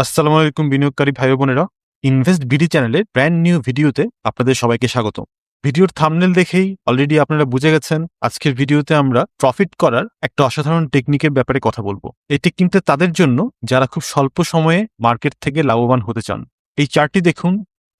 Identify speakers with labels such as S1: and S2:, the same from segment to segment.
S1: আসসালামু আলাইকুম বিনিয়োগকারী ভাই বোনেরা। ইনভেস্ট বিডি চ্যানেলের ব্র্যান্ড নিউ ভিডিওতে আপনাদের সবাইকে স্বাগত। ভিডিওর থাম্বনেল দেখেই অলরেডি আপনারা বুঝে গেছেন আজকের ভিডিওতে আমরা প্রফিট করার একটা অসাধারণ টেকনিকের ব্যাপারে কথা বলবো। এই টেকনিকটা তাদের জন্য যারা খুব স্বল্প সময়ে মার্কেট থেকে লাভবান হতে চান। এই চার্টটি দেখুন,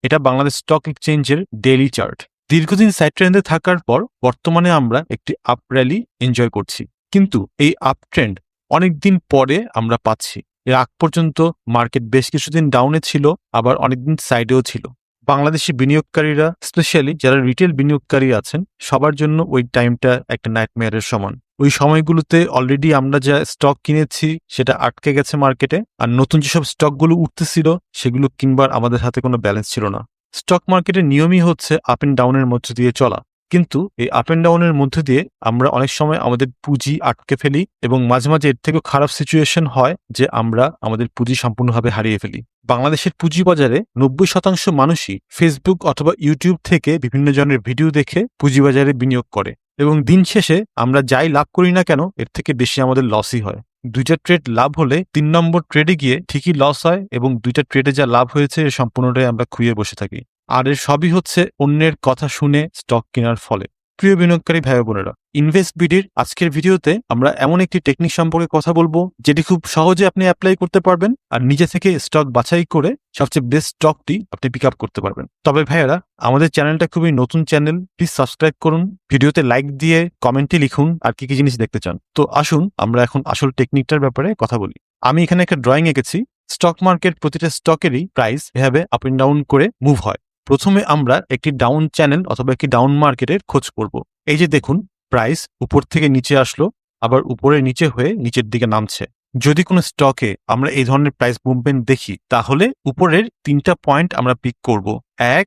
S1: এটা বাংলাদেশ স্টক এক্সচেঞ্জের ডেইলি চার্ট। দীর্ঘদিন সাইড ট্রেন্ডে থাকার পর বর্তমানে আমরা একটি আপ র্যালি এনজয় করছি, কিন্তু এই আপ ট্রেন্ড অনেকদিন পরে আমরা পাচ্ছি। এর আগ পর্যন্ত মার্কেট বেশ কিছুদিন ডাউনে ছিল, আবার অনেকদিন সাইডেও ছিল। বাংলাদেশি বিনিয়োগকারীরা, স্পেশালি যারা রিটেল বিনিয়োগকারী আছেন, সবার জন্য ওই টাইমটা একটা নাইটমেয়ারের সমান। ওই সময়গুলোতে অলরেডি আমরা যা স্টক কিনেছি সেটা আটকে গেছে মার্কেটে, আর নতুন যেসব স্টকগুলো উঠতেছিল সেগুলো কিনবার আমাদের হাতে কোনো ব্যালেন্স ছিল না। স্টক মার্কেটের নিয়মই হচ্ছে আপ এন্ড ডাউনের মধ্যে দিয়ে চলা, কিন্তু এই আপ এন্ড ডাউনের মধ্যে দিয়ে আমরা অনেক সময় আমাদের পুঁজি আটকে ফেলি, এবং মাঝে মাঝে এর থেকেও খারাপ সিচুয়েশন হয় যে আমরা আমাদের পুঁজি সম্পূর্ণভাবে হারিয়ে ফেলি। বাংলাদেশের পুঁজি বাজারে 90% মানুষই ফেসবুক অথবা ইউটিউব থেকে বিভিন্ন জনের ভিডিও দেখে পুঁজিবাজারে বিনিয়োগ করে, এবং দিন শেষে আমরা যাই লাভ করি না কেন এর থেকে বেশি আমাদের লসই হয়। দুইটা ট্রেড লাভ হলে 3 নম্বর ট্রেডে গিয়ে ঠিকই লস হয়, এবং দুইটা ট্রেডে যা লাভ হয়েছে এর সম্পূর্ণটাই আমরা খুইয়ে বসে থাকি। আর এর সবই হচ্ছে অন্যের কথা শুনে স্টক কেনার ফলে। প্রিয় বিনিয়োগকারী ভাই বোনেরা, ইনভেস্ট বিডির আজকের ভিডিওতে আমরা এমন একটি টেকনিক সম্পর্কে কথা বলবো যেটি খুব সহজে আপনি অ্যাপ্লাই করতে পারবেন, আর নিজে থেকে স্টক বাছাই করে সবচেয়ে বেস্ট স্টকটি আপনি পিক আপ করতে পারবেন। তবে ভাইয়েরা, আমাদের চ্যানেলটা খুবই নতুন চ্যানেল, প্লিজ সাবস্ক্রাইব করুন, ভিডিওতে লাইক দিয়ে কমেন্টে লিখুন আর কি কি জিনিস দেখতে চান। তো আসুন আমরা এখন আসল টেকনিকটার ব্যাপারে কথা বলি। আমি এখানে একটা ড্রয়িং এঁকেছি। স্টক মার্কেট প্রতিটা স্টকেরই প্রাইস এভাবে আপ এন্ড ডাউন করে মুভ হয়। প্রথমে আমরা একটি ডাউন চ্যানেল অথবা একটি ডাউন মার্কেটের খোঁজ করব। এই যে দেখুন, প্রাইস উপর থেকে নিচে আসলো, আবার উপরে নিচে হয়ে নিচের দিকে নামছে। যদি কোনো স্টকে আমরা এই ধরনের প্রাইস মুভমেন্ট দেখি, তাহলে উপরের 3টা পয়েন্ট আমরা পিক করব, 1,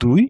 S1: 2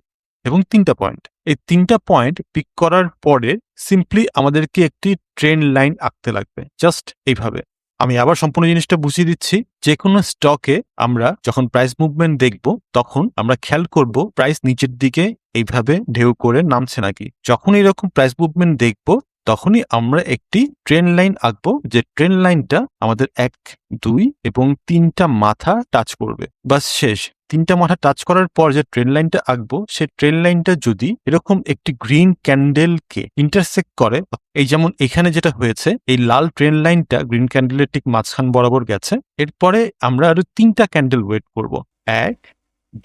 S1: এবং 3টা পয়েন্ট। এই 3টা পয়েন্ট পিক করার পরে সিম্পলি আমাদেরকে একটি ট্রেন্ড লাইন আঁকতে লাগবে, জাস্ট এইভাবে। আমি আবার সম্পূর্ণ জিনিসটা বুঝিয়ে দিচ্ছি। যে কোনো স্টকে আমরা যখন প্রাইস মুভমেন্ট দেখব, তখন আমরা খেয়াল করব প্রাইস নিচের দিকে এইভাবে ঢেউ করে নামছে নাকি। যখন এরকম প্রাইস মুভমেন্ট দেখব, তখনই আমরা একটি ট্রেন্ড লাইন আঁকবো, যে ট্রেন্ড লাইনটা আমাদের 1, 2 এবং 3টা মাথা টাচ করবে। বাস শেষ। 3টা মাথা টাচ করার পর যে ট্রেন্ড লাইনটা আঁকবো, সেই ট্রেন্ড লাইনটা যদি এরকম একটি গ্রিন ক্যান্ডেলকে ইন্টারসেক্ট করে, এই যেমন এখানে যেটা হয়েছে, এই লাল ট্রেন্ড লাইনটা গ্রিন ক্যান্ডেলের ঠিক মাঝখান বরাবর গেছে। এরপরে আমরা আরো 3টা ক্যান্ডেল ওয়েট করব, 1,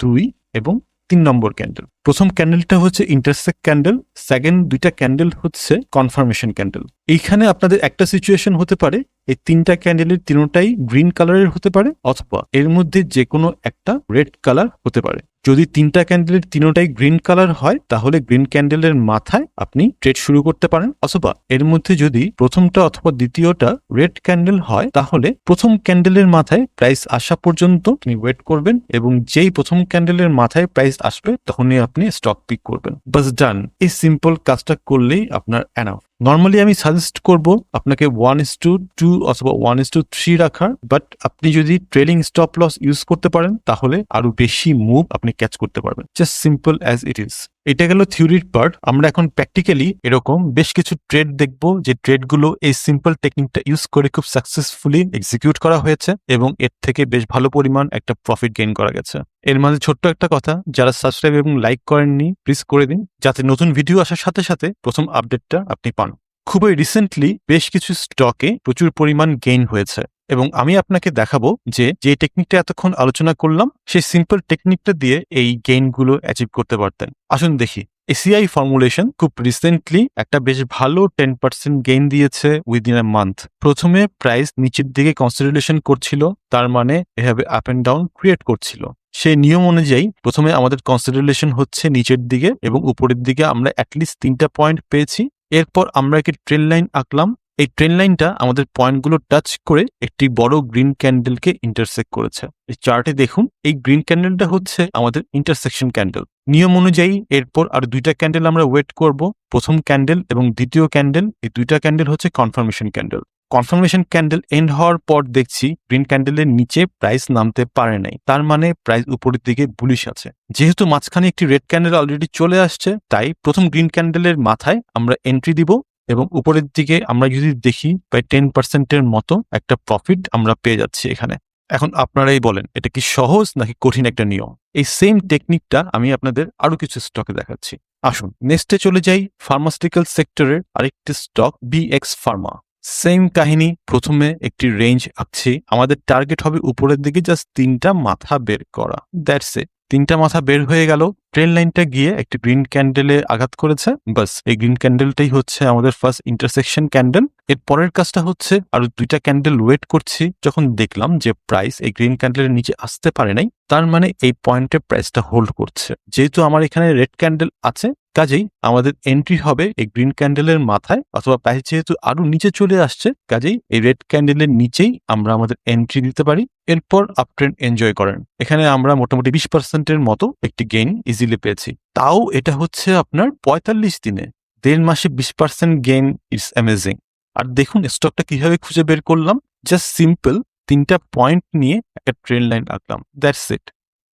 S1: 2 এবং 3 নম্বর ক্যান্ডেল। প্রথম ক্যান্ডেলটা হচ্ছে ইন্টারসেক্ট ক্যান্ডেল, সেকেন্ড 2টা ক্যান্ডেল হচ্ছে কনফার্মেশন ক্যান্ডেল। এইখানে আপনাদের একটা সিচুয়েশন হতে পারে, এই 3টা ক্যান্ডেলের 3টাই গ্রিন কালারের হতে পারে, অথবা এর মধ্যে যে কোনো একটা রেড কালার হতে পারে। যদি 3টা ক্যান্ডেলের 3টাই গ্রিন কালার হয়, তাহলে গ্রিন ক্যান্ডেলের মাথায় আপনি ট্রেড শুরু করতে পারেন, অথবা এর মধ্যে যদি প্রথমটা অথবা দ্বিতীয়টা রেড ক্যান্ডেল হয়, তাহলে প্রথম ক্যান্ডেলের মাথায় প্রাইস আসা পর্যন্ত আপনি ওয়েট করবেন, এবং যেই প্রথম ক্যান্ডেলের মাথায় প্রাইস আসবে তখনই আপনি স্টক পিক করবেন। বাস ডান। এই সিম্পল কাজটা করলেই আপনার এনাফ। নর্মালি আমি সাজেস্ট করব আপনাকে 1:2 অথবা 1:3 রাখার, বাট আপনি যদি ট্রেলিং স্টপ লস ইউজ করতে পারেন, তাহলে আরো বেশি মুভ আপনি ক্যাচ করতে পারবেন। Just simple as it is. এটা গেল থিওরির পার্ট। আমরা এখন প্র্যাকটিক্যালি এরকম বেশ কিছু ট্রেড দেখব, যে ট্রেডগুলো এই সিম্পল টেকনিকটা ইউজ করে খুব সাকসেসফুলি এক্সিকিউট করা হয়েছে, এবং এর থেকে বেশ ভালো পরিমাণ একটা প্রফিট গেইন করা গেছে। এর মাঝে ছোট্ট একটা কথা, যারা সাবস্ক্রাইব এবং লাইক করেননি প্লিজ করে দিন, যাতে নতুন ভিডিও আসার সাথে সাথে প্রথম আপডেটটা আপনি পান। খুবই রিসেন্টলি বেশ কিছু স্টকে প্রচুর পরিমাণ গেইন হয়েছে, এবং আমি আপনাকে দেখাবো যে টেকনিকটা এতক্ষণ আলোচনা করলাম, সেই সিম্পল টেকনিকটা দিয়ে এই গেইনগুলো অ্যাচিভ করতে পারতেন। আসুন দেখি। এসিআই ফর্মুলেশন খুব রিসেন্টলি একটা বেশ ভালো 10% গেইন দিয়েছে উইদিন এ মান্থ। প্রথমে প্রাইস নিচের দিকে কনসলিডেশন করছিল, তার মানে এভাবে আপ এন্ড ডাউন ক্রিয়েট করছিল। সেই নিয়ম অনুযায়ী প্রথমে আমাদের কনসলিডেশন হচ্ছে নিচের দিকে, এবং উপরের দিকে আমরা অ্যাটলিস্ট 3টা পয়েন্ট পেয়েছি। এরপর আমরা একটি ট্রেন্ড লাইন আঁকলাম। এই ট্রেন্ড লাইনটা আমাদের পয়েন্টগুলো টাচ করে একটি বড় গ্রিন ক্যান্ডেলকে ইন্টারসেক্ট করেছে। এই চার্টে দেখুন, এই গ্রিন ক্যান্ডেলটা হচ্ছে আমাদের ইন্টারসেকশন ক্যান্ডেল। নিয়ম অনুযায়ী এরপর আর 2টা ক্যান্ডেল আমরা ওয়েট করব, প্রথম ক্যান্ডেল এবং দ্বিতীয় ক্যান্ডেল। এই 2টা ক্যান্ডেল হচ্ছে confirmation candle. Confirmation candle end হওয়ার পর দেখছি গ্রিন ক্যান্ডেলের নিচে প্রাইস নামতে পারে নাই, তার মানে প্রাইস উপরের দিকে বুলিশ আছে। যেহেতু মাঝখানে একটি রেড ক্যান্ডেল অলরেডি চলে আসছে, তাই প্রথম গ্রিন ক্যান্ডেলের মাথায় আমরা এন্ট্রি দিব, এবং উপরের দিকে আমরা যদি দেখি প্রায় 10%-এর মতো একটা প্রফিট আমরা পেয়ে যাচ্ছি এখানে। এখন আপনারাই বলেন এটা কি সহজ নাকি কঠিন একটা নিয়ম? এই সেম টেকনিকটা আমি আপনাদের আরো কিছু স্টকে দেখাচ্ছি। আসুন নেক্সটে চলে যাই ফার্মাসিউটিক্যাল সেক্টরের আরেকটি স্টক বিএক্স ফার্মা। সেম কাহিনী, প্রথমে একটি রেঞ্জ আঁকছি, আমাদের টার্গেট হবে উপরের দিকে জাস্ট 3টা মাথা বের করা, দ্যাটস ইট। 3টা মাথা বের হয়ে গেল, ট্রেন লাইনটা গিয়ে একটি গ্রিন ক্যান্ডেলে আঘাত করেছে, বাস এই গ্রিন ক্যান্ডেলটাই হচ্ছে আমাদের ফার্স্ট ইন্টারসেকশন ক্যান্ডেল। এর পরের কাজটা হচ্ছে আরো 2টা ক্যান্ডেল ওয়েট করছি, যখন দেখলাম যে প্রাইস এই গ্রিন ক্যান্ডেলের নিচে আসতে পারে নাই, তার মানে এই পয়েন্টে প্রাইসটা হোল্ড করছে। যেহেতু আমার এখানে রেড ক্যান্ডেল আছে, কাজেই আমাদের এন্ট্রি হবে এই গ্রিন ক্যান্ডেলের মাথায়, অথবা প্রাইস যেহেতু আরো নিচে চলে আসছে, কাজেই এই রেড ক্যান্ডেলের নিচেই আমরা আমাদের এন্ট্রি দিতে পারি। এরপর আপ ট্রেন্ড এনজয় করেন। এখানে আমরা মোটামুটি 20% মতো একটি গেইন ইজিলি পেয়েছি। তাও এটা হচ্ছে আপনার 45 দিনে 1.5 মাসে 20% গেইন, ইটস অ্যামেজিং। আর দেখুন স্টকটা কিভাবে খুঁজে বের করলাম, জাস্ট সিম্পল 3টা পয়েন্ট নিয়ে একটা ট্রেন্ড লাইন আঁকলাম, দ্যাটস ইট।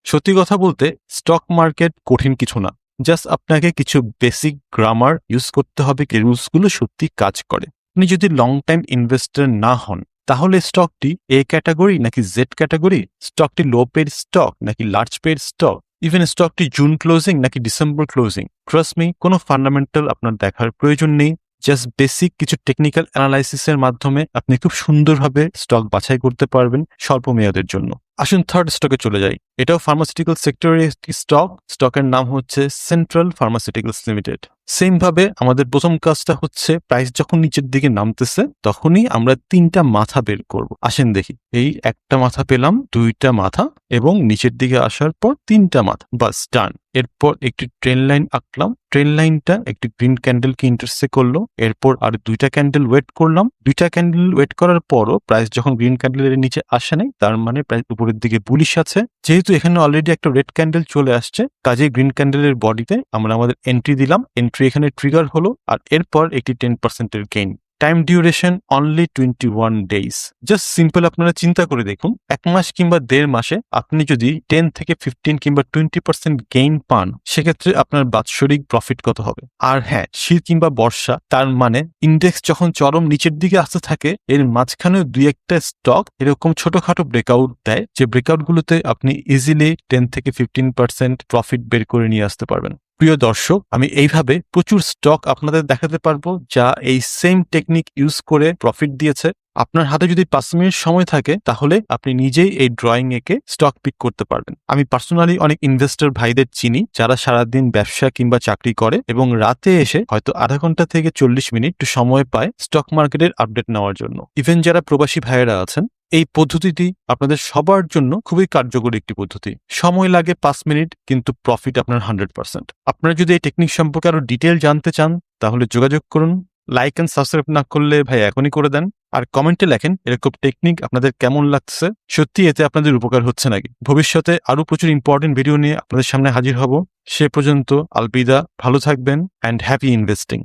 S1: সত্যি কথা বলতে স্টক মার্কেট কঠিন কিছু না, জাস্ট আপনাকে কিছু বেসিক গ্রামার ইউজ করতে হবে, কি রুলসগুলো সত্যি কাজ করে। আপনি যদি লং টাইম ইনভেস্টর না হন, তাহলে স্টকটি এ ক্যাটাগরি নাকি জেড ক্যাটাগরি, স্টকটি লো পেড স্টক নাকি লার্জ পেড স্টক, ইভেন স্টকটি জুন ক্লোজিং নাকি ডিসেম্বর ক্লোজিং, ট্রাস্ট মি, কোনো ফান্ডামেন্টাল আপনার দেখার প্রয়োজন নেই। জাস্ট বেসিক কিছু টেকনিক্যাল অ্যানালাইসিসের মাধ্যমে আপনি খুব সুন্দরভাবে স্টক বাছাই করতে পারবেন স্বল্প মেয়াদের জন্য। আসুন থার্ড স্টকে চলে যাই। এটাও ফার্মাসিউটিক্যাল সেক্টরের একটি স্টক, স্টকের নাম হচ্ছে সেন্ট্রাল ফার্মাসিউটিক্যালস লিমিটেড। সেম ভাবে আমাদের প্রথম কাজটা হচ্ছে প্রাইস যখন নিচের দিকে নামতেছে তখনই আমরা 3টা মাথা বের করব। আসেন দেখি, এই একটা মাথা পেলাম, 2টা মাথা, এবং নিচের দিকে আসার পর 3টা মাথা, বাস ডান। এরপর একটি ট্রেন লাইন আঁকলাম, ট্রেন লাইনটা একটি গ্রিন ক্যান্ডেলকে ইন্টারসেক্ট করলো। এরপর আর 2টা ক্যান্ডেল ওয়েট করলাম, 2টা ক্যান্ডেল ওয়েট করার পরও প্রাইস যখন গ্রিন ক্যান্ডেলের নিচে আসে নাই, তার মানে প্রাইস উপরের দিকে বুলিশ আছে। যেহেতু এখানে অলরেডি একটা রেড ক্যান্ডেল চলে আসছে, কাজেই গ্রিন ক্যান্ডেলের বডিতে আমরা আমাদের এন্ট্রি দিলাম, এন্ট্রি এখানে ট্রিগার হলো, আর এরপর একটি 10% gain. Time duration only 21 days. Just simple আপনারা চিন্তা করে দেখুন, 1 মাস কিংবা 1.5 মাসে আপনি যদি 10 থেকে 15 কিংবা 20% গেইন পান, সেক্ষেত্রে আপনার বাৎসরিক প্রফিট কত হবে? আর হ্যাঁ, শীত কিংবা বর্ষা, তার মানে ইন্ডেক্স যখন চরম নিচের দিকে আসতে থাকে, এর মাঝখানেও 2-1টা স্টক এরকম ছোটখাটো ব্রেকআউট দেয়, যে ব্রেকআউট গুলোতে আপনি ইজিলি 10 থেকে 15% প্রফিট বের করে নিয়ে আসতে পারবেন। প্রিয় দর্শক, আমি এইভাবে প্রচুর স্টক আপনাদের দেখাতে পারবো যা এই সেম টেকনিক ইউজ করে প্রফিট দিয়েছে। আপনার হাতে যদি 5 মিনিট সময় থাকে, তাহলে আপনি নিজেই এই ড্রয়িং একে স্টক পিক করতে পারবেন। আমি পার্সোনালি অনেক ইনভেস্টর ভাইদের চিনি যারা সারাদিন ব্যবসা কিংবা চাকরি করে এবং রাতে এসে হয়তো আধা ঘন্টা থেকে 40 মিনিট সময় পায় স্টক মার্কেটের আপডেট নেওয়ার জন্য। ইভেন যারা প্রবাসী ভাইয়েরা আছেন, এই পদ্ধতিটি আপনাদের সবার জন্য খুবই কার্যকরী একটি পদ্ধতি। সময় লাগে 5 মিনিট, কিন্তু প্রফিট আপনার 100%। আপনারা যদি এই টেকনিক সম্পর্কে আরো ডিটেল জানতে চান, তাহলে যোগাযোগ করুন। লাইক এন্ড সাবস্ক্রাইব না করলে ভাই এখনই করে দেন, আর কমেন্টে লেখেন এরকম টেকনিক আপনাদের কেমন লাগছে, সত্যি এতে আপনাদের উপকার হচ্ছে নাকি। ভবিষ্যতে আরো প্রচুর ইম্পর্টেন্ট ভিডিও নিয়ে আপনাদের সামনে হাজির হব। সে পর্যন্ত আলবিদা, ভালো থাকবেন অ্যান্ড হ্যাপি ইনভেস্টিং।